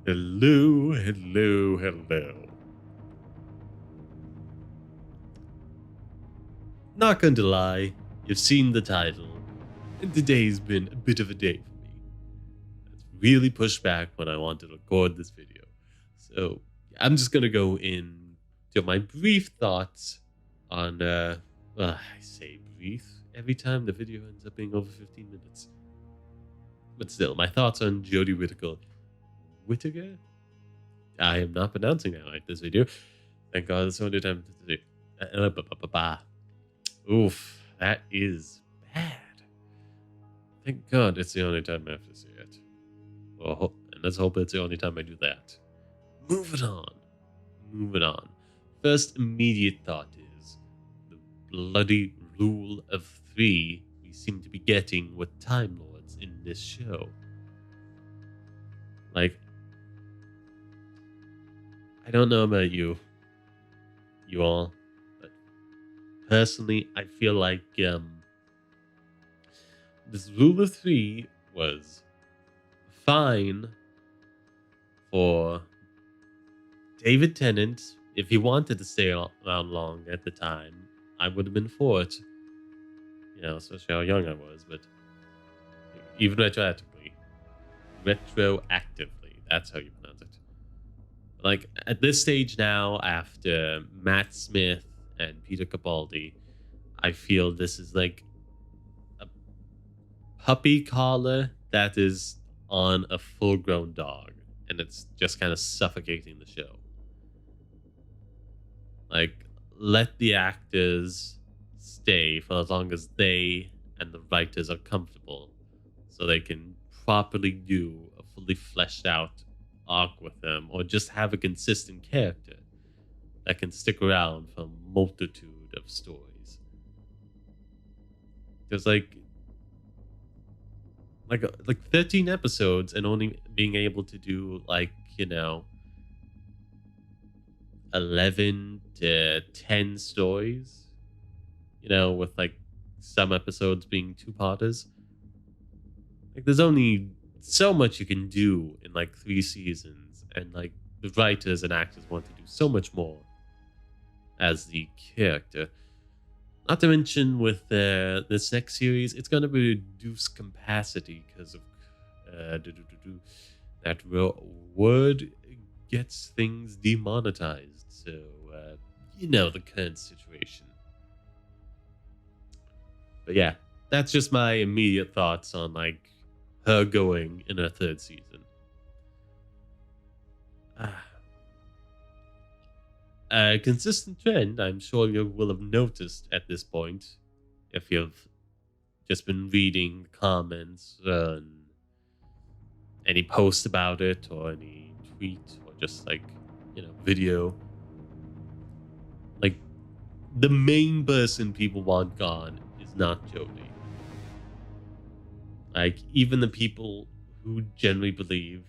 Hello, hello, hello. Not going to lie, you've seen the title, and today's been a bit of a day for me. It's really pushed back when I want to record this video. So I'm just going to go into my brief thoughts on, I say brief every time the video ends up being over 15 minutes. But still, my thoughts on Jodie Whittaker. Whittaker? I am not pronouncing that right this video. Thank God it's the only time to do. Oof, that is bad. Thank God it's the only time I have to say it. Well, and let's hope it's the only time I do that. Moving on. Moving on. First immediate thought is the bloody rule of three we seem to be getting with Time Lords in this show. Like, I don't know about you all, but personally, I feel like this rule of three was fine for David Tennant if he wanted to stay around long at the time. I would have been for it, especially how young I was. But even retroactively, that's how you pronounce it. Like at this stage now, after Matt Smith and Peter Capaldi, I feel this is like a puppy collar that is on a full-grown dog, and it's just kind of suffocating the show. Like, let the actors stay for as long as they and the writers are comfortable, so they can properly do a fully fleshed out arc with them, or just have a consistent character that can stick around for a multitude of stories. There's like 13 episodes and only being able to do 11 to 10 stories, with like some episodes being two-parters. Like there's only so much you can do in like 3 seasons, and like the writers and actors want to do so much more as the character. Not to mention with this next series, it's going to reduce capacity because of that word gets things demonetized. So, the current situation. But yeah, that's just my immediate thoughts on like her going in her 3rd season. A consistent trend I'm sure you will have noticed at this point if you've just been reading the comments and any post about it or any tweet or just video. Like the main person people want gone is not Jodie. Like even the people who generally believe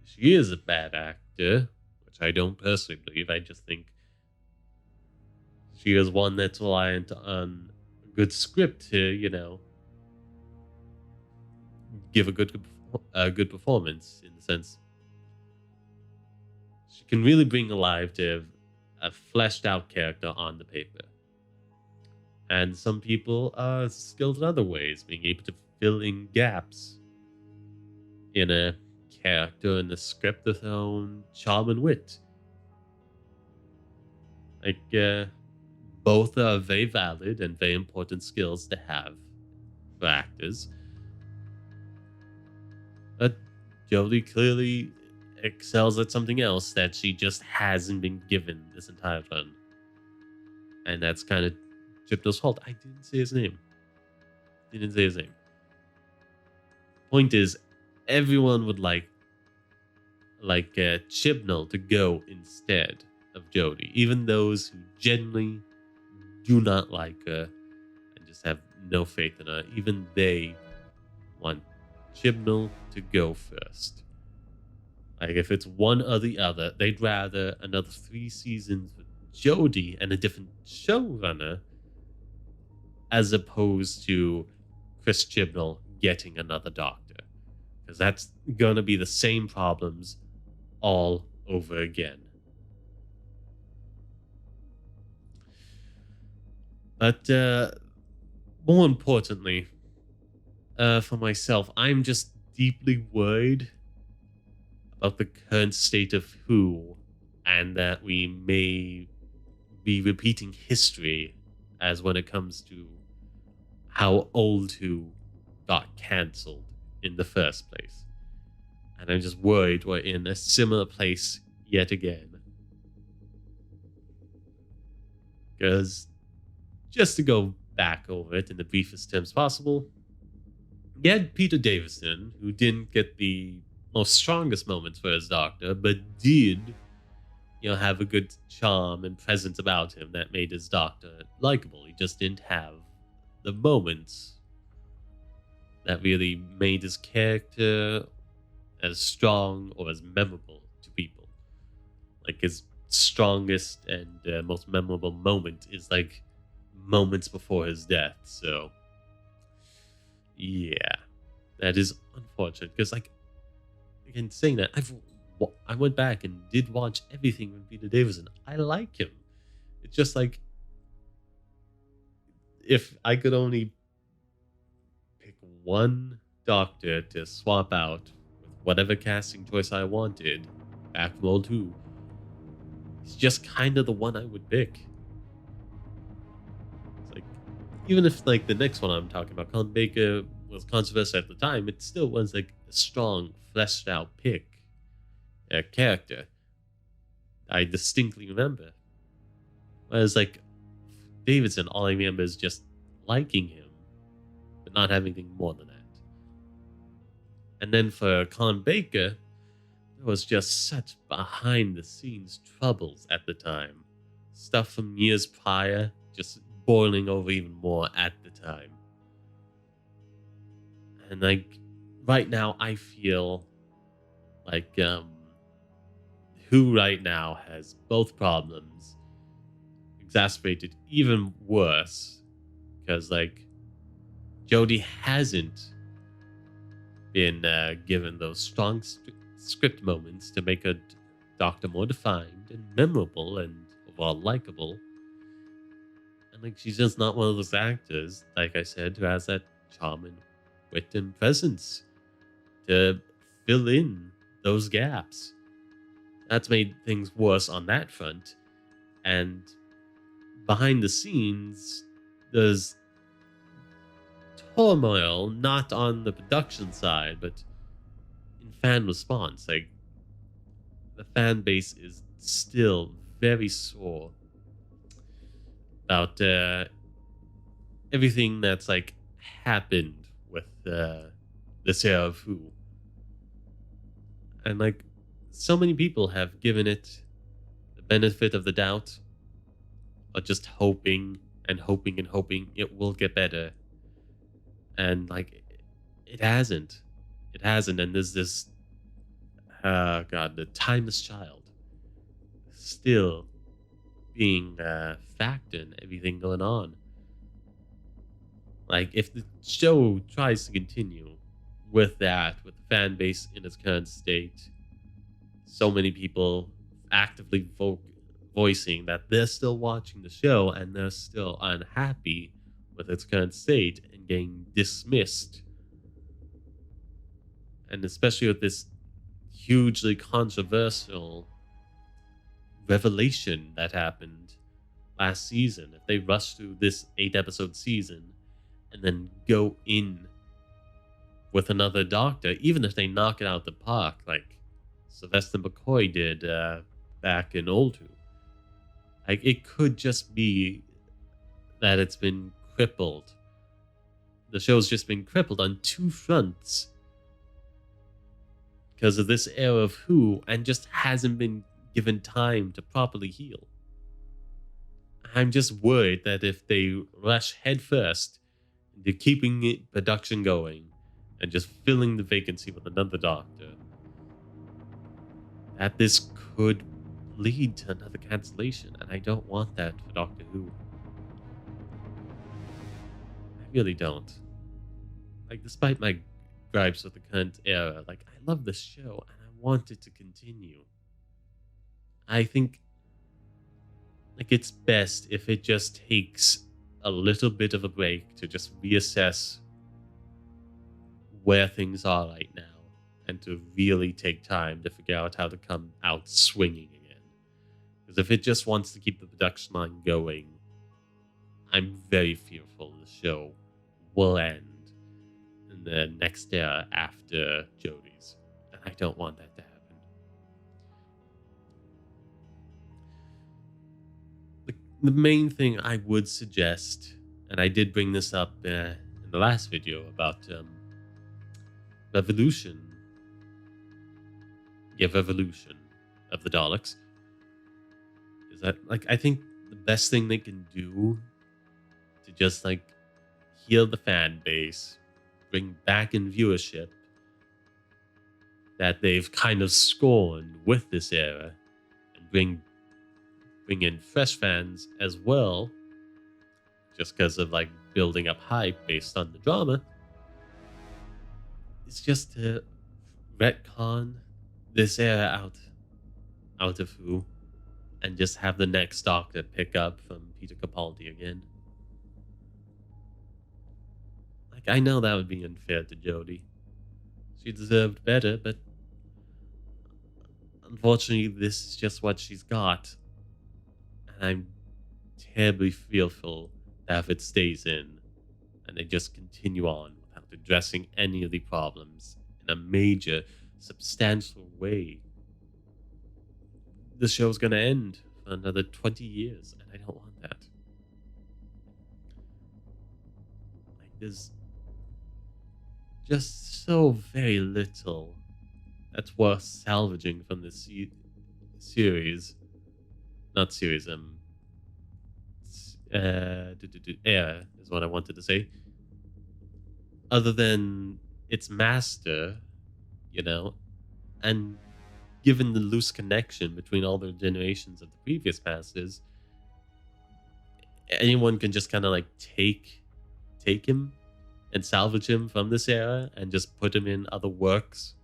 she is a bad actor, which I don't personally believe. I just think she is one that's reliant on a good script to, give a good performance, in the sense she can really bring alive to a fleshed out character on the paper. And some people are skilled in other ways, being able to fill in gaps in a character in the script with their own charm and wit. Like, both are very valid and very important skills to have for actors. But Jodie clearly excels at something else that she just hasn't been given this entire run. And that's kind of Chibnall's fault. I didn't say his name. Point is, everyone would like Chibnall to go instead of Jodie. Even those who genuinely do not like her and just have no faith in her, even they want Chibnall to go first. Like if it's one or the other, they'd rather another 3 seasons with Jodie and a different showrunner as opposed to Chris Chibnall getting another doctor. Because that's gonna be the same problems all over again. But more importantly, for myself, I'm just deeply worried about the current state of Who, and that we may be repeating history as when it comes to how old Who got cancelled in the first place. And I'm just worried we're in a similar place yet again. Because, just to go back over it in the briefest terms possible, you had Peter Davison, who didn't get the most strongest moments for his Doctor, but did, have a good charm and presence about him that made his Doctor likable. He just didn't have the moments that really made his character as strong or as memorable to people. Like, his strongest and most memorable moment is like moments before his death. So, yeah, that is unfortunate because, like, again, saying that, I went back and did watch everything with Peter Davison. I like him. It's just like, if I could only pick one Doctor to swap out with whatever casting choice I wanted back from old Who, he's just kind of the one I would pick. It's like, even if like the next one I'm talking about, Colin Baker, was controversial at the time, it still was like a strong, fleshed out pick, a character I distinctly remember. Whereas like Davidson, all I remember is just liking him, but not having anything more than that. And then for Colin Baker, there was just such behind the scenes troubles at the time. Stuff from years prior just boiling over even more at the time. And like right now I feel like Who right now has both problems exacerbated even worse, because like Jodie hasn't been given those strong script moments to make her Doctor more defined and memorable and overall likable. And like she's just not one of those actors, like I said, who has that charm and wit and presence to fill in those gaps. That's made things worse on that front. And behind the scenes, there's turmoil, not on the production side, but in fan response. Like, the fan base is still very sore about everything that's like happened with this era of Who. And like, so many people have given it the benefit of the doubt, but just hoping and hoping and hoping it will get better. And like, it hasn't. It hasn't. And there's this, the timeless child still being factor in everything going on. Like, if the show tries to continue with that, with the fan base in its current state, so many people actively voicing that they're still watching the show and they're still unhappy with its current state and getting dismissed. And especially with this hugely controversial revelation that happened last season. If they rush through this 8-episode season and then go in with another Doctor, even if they knock it out the park, like Sylvester McCoy did back in Old Who, like, it could just be that it's been crippled. The show's just been crippled on two fronts because of this era of Who, and just hasn't been given time to properly heal. I'm just worried that if they rush headfirst into keeping production going and just filling the vacancy with another Doctor, that this could lead to another cancellation, and I don't want that for Doctor Who. I really don't. Like, despite my gripes with the current era, like, I love this show, and I want it to continue. I think like it's best if it just takes a little bit of a break to just reassess where things are right now and to really take time to figure out how to come out swinging again. Because if it just wants to keep the production line going, I'm very fearful the show will end in the next era after Jodie's. And I don't want that to happen. The main thing I would suggest, and I did bring this up in the last video about revolution of the Daleks, is that like I think the best thing they can do to just like heal the fan base, bring back in viewership that they've kind of scorned with this era, and bring in fresh fans as well, just because of like building up hype based on the drama. It's just to retcon this era out of Who, and just have the next Doctor pick up from Peter Capaldi again. Like, I know that would be unfair to Jodie. She deserved better, but unfortunately, this is just what she's got. And I'm terribly fearful that if it stays in and they just continue on without addressing any of the problems in a major, substantial way, the show's going to end for another 20 years, and I don't want that. Like, there's just so very little that's worth salvaging from this series. Not series, era is what I wanted to say. Other than its master, and given the loose connection between all the generations of the previous masters, anyone can just kind of like take him and salvage him from this era and just put him in other works,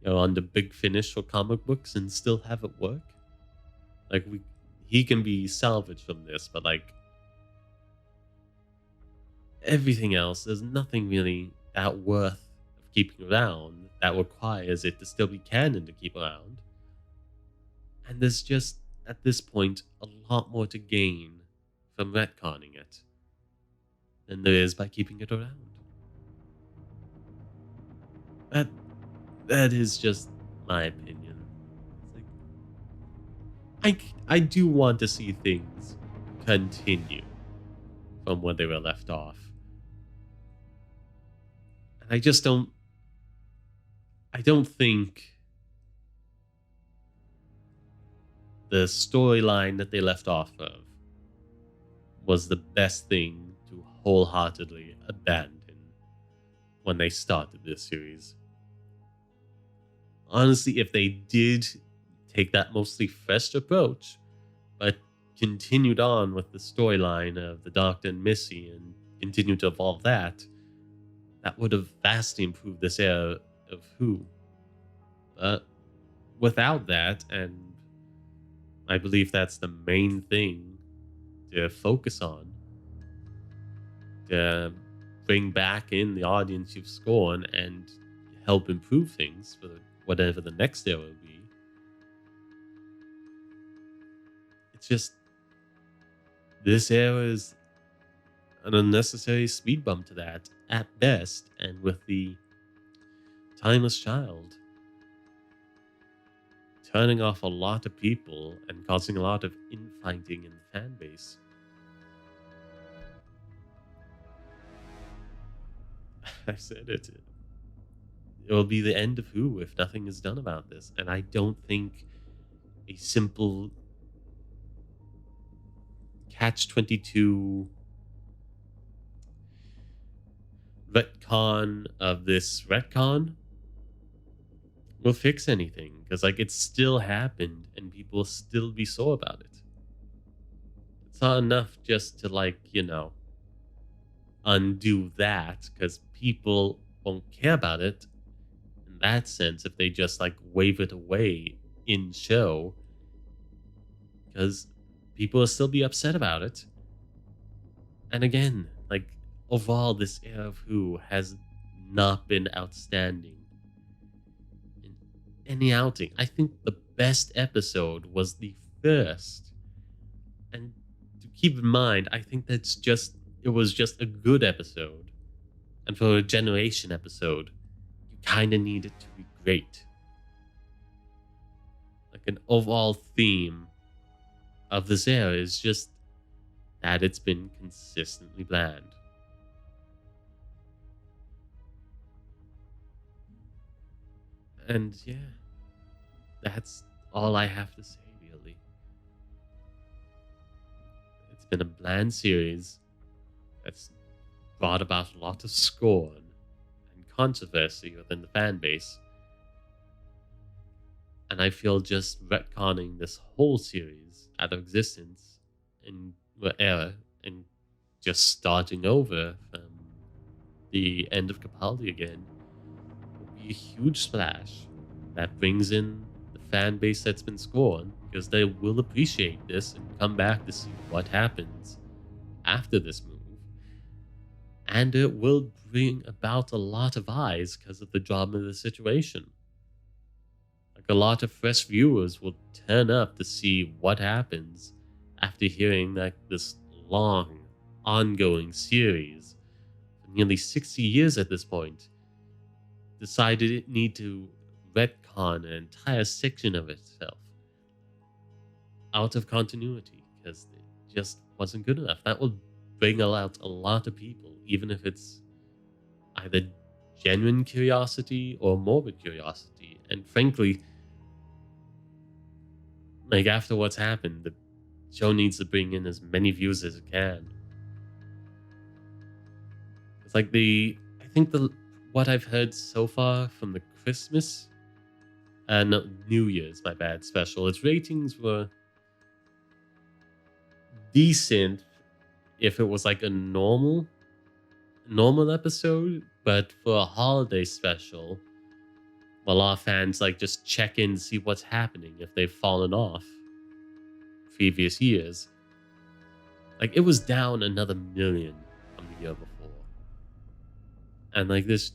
on the Big Finish or comic books, and still have it work. Like, he can be salvaged from this, but like everything else, there's nothing really that worth of keeping around that requires it to still be canon to keep around. And there's just, at this point, a lot more to gain from retconning it than there is by keeping it around. That is just my opinion. I do want to see things continue from where they were left off. And I don't think the storyline that they left off of was the best thing to wholeheartedly abandon when they started this series. Honestly, if they did take that mostly fresh approach, but continued on with the storyline of the Doctor and Missy and continued to evolve that would have vastly improved this era of Who. But without that, and I believe that's the main thing to focus on, to bring back in the audience you've scorned and help improve things for whatever the next era will be. It's just, this era is an unnecessary speed bump to that at best, and with the Timeless Child turning off a lot of people and causing a lot of infighting in the fan base. I said it. It will be the end of Who if nothing is done about this. And I don't think a simple catch-22 retcon of this retcon will fix anything, because like it still happened and people will still be sore about it. It's not enough just to like, undo that, because people won't care about it in in that sense if they just like wave it away in show, because people will still be upset about it. And again, like overall, this era of Who has not been outstanding in any outing. I think the best episode was the first. And to keep in mind, I think it was just a good episode. And for a generation episode, you kind of need it to be great. Like an overall theme of this era is just that it's been consistently bland. And yeah, that's all I have to say, really. It's been a bland series that's brought about a lot of scorn and controversy within the fan base. And I feel just retconning this whole series out of existence in the era and just starting over from the end of Capaldi again will be a huge splash that brings in the fan base that's been scorned, because they will appreciate this and come back to see what happens after this move. And it will bring about a lot of eyes because of the drama of the situation. Like a lot of fresh viewers will turn up to see what happens after hearing like this long, ongoing series for nearly 60 years at this point decided it need to retcon an entire section of itself out of continuity because it just wasn't good enough. That will bring out a lot of people, even if it's either genuine curiosity or morbid curiosity. And frankly, like after what's happened, the show needs to bring in as many views as it can. It's like what I've heard so far from the Christmas no, New Year's, my bad, special, its ratings were decent if it was like a normal episode, but for a holiday special, a lot of fans like just check in to see what's happening if they've fallen off previous years. Like it was down another million from the year before, and like this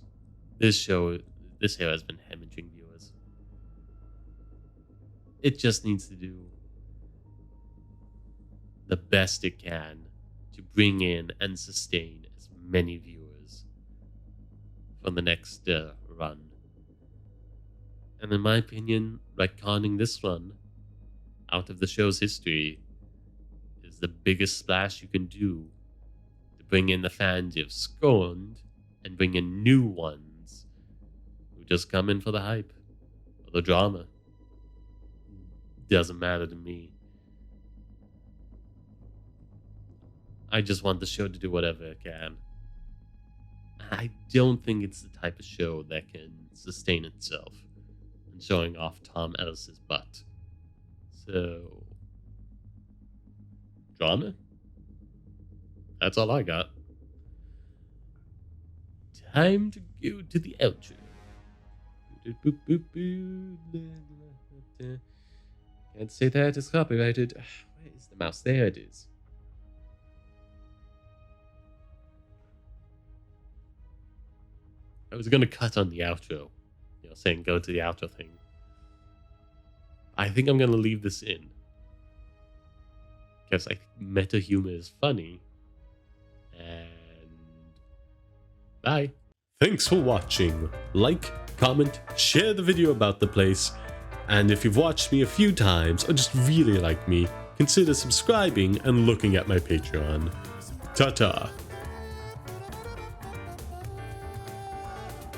show, this year has been hemorrhaging viewers. It just needs to do the best it can to bring in and sustain as many viewers for the next run. And in my opinion, retconning this run out of the show's history is the biggest splash you can do to bring in the fans you've scorned and bring in new ones who just come in for the hype or the drama. Doesn't matter to me. I just want the show to do whatever it can. I don't think it's the type of show that can sustain itself and showing off Tom Ellis's butt. So, drama? That's all I got. Time to go to the outro. Can't say that, it's copyrighted. Where is the mouse? There it is. I was going to cut on the outro, saying go to the outro thing. I think I'm going to leave this in, because I think meta humor is funny. And bye. Thanks for watching. Like, comment, share the video about the place. And if you've watched me a few times or just really like me, consider subscribing and looking at my Patreon. Ta-ta.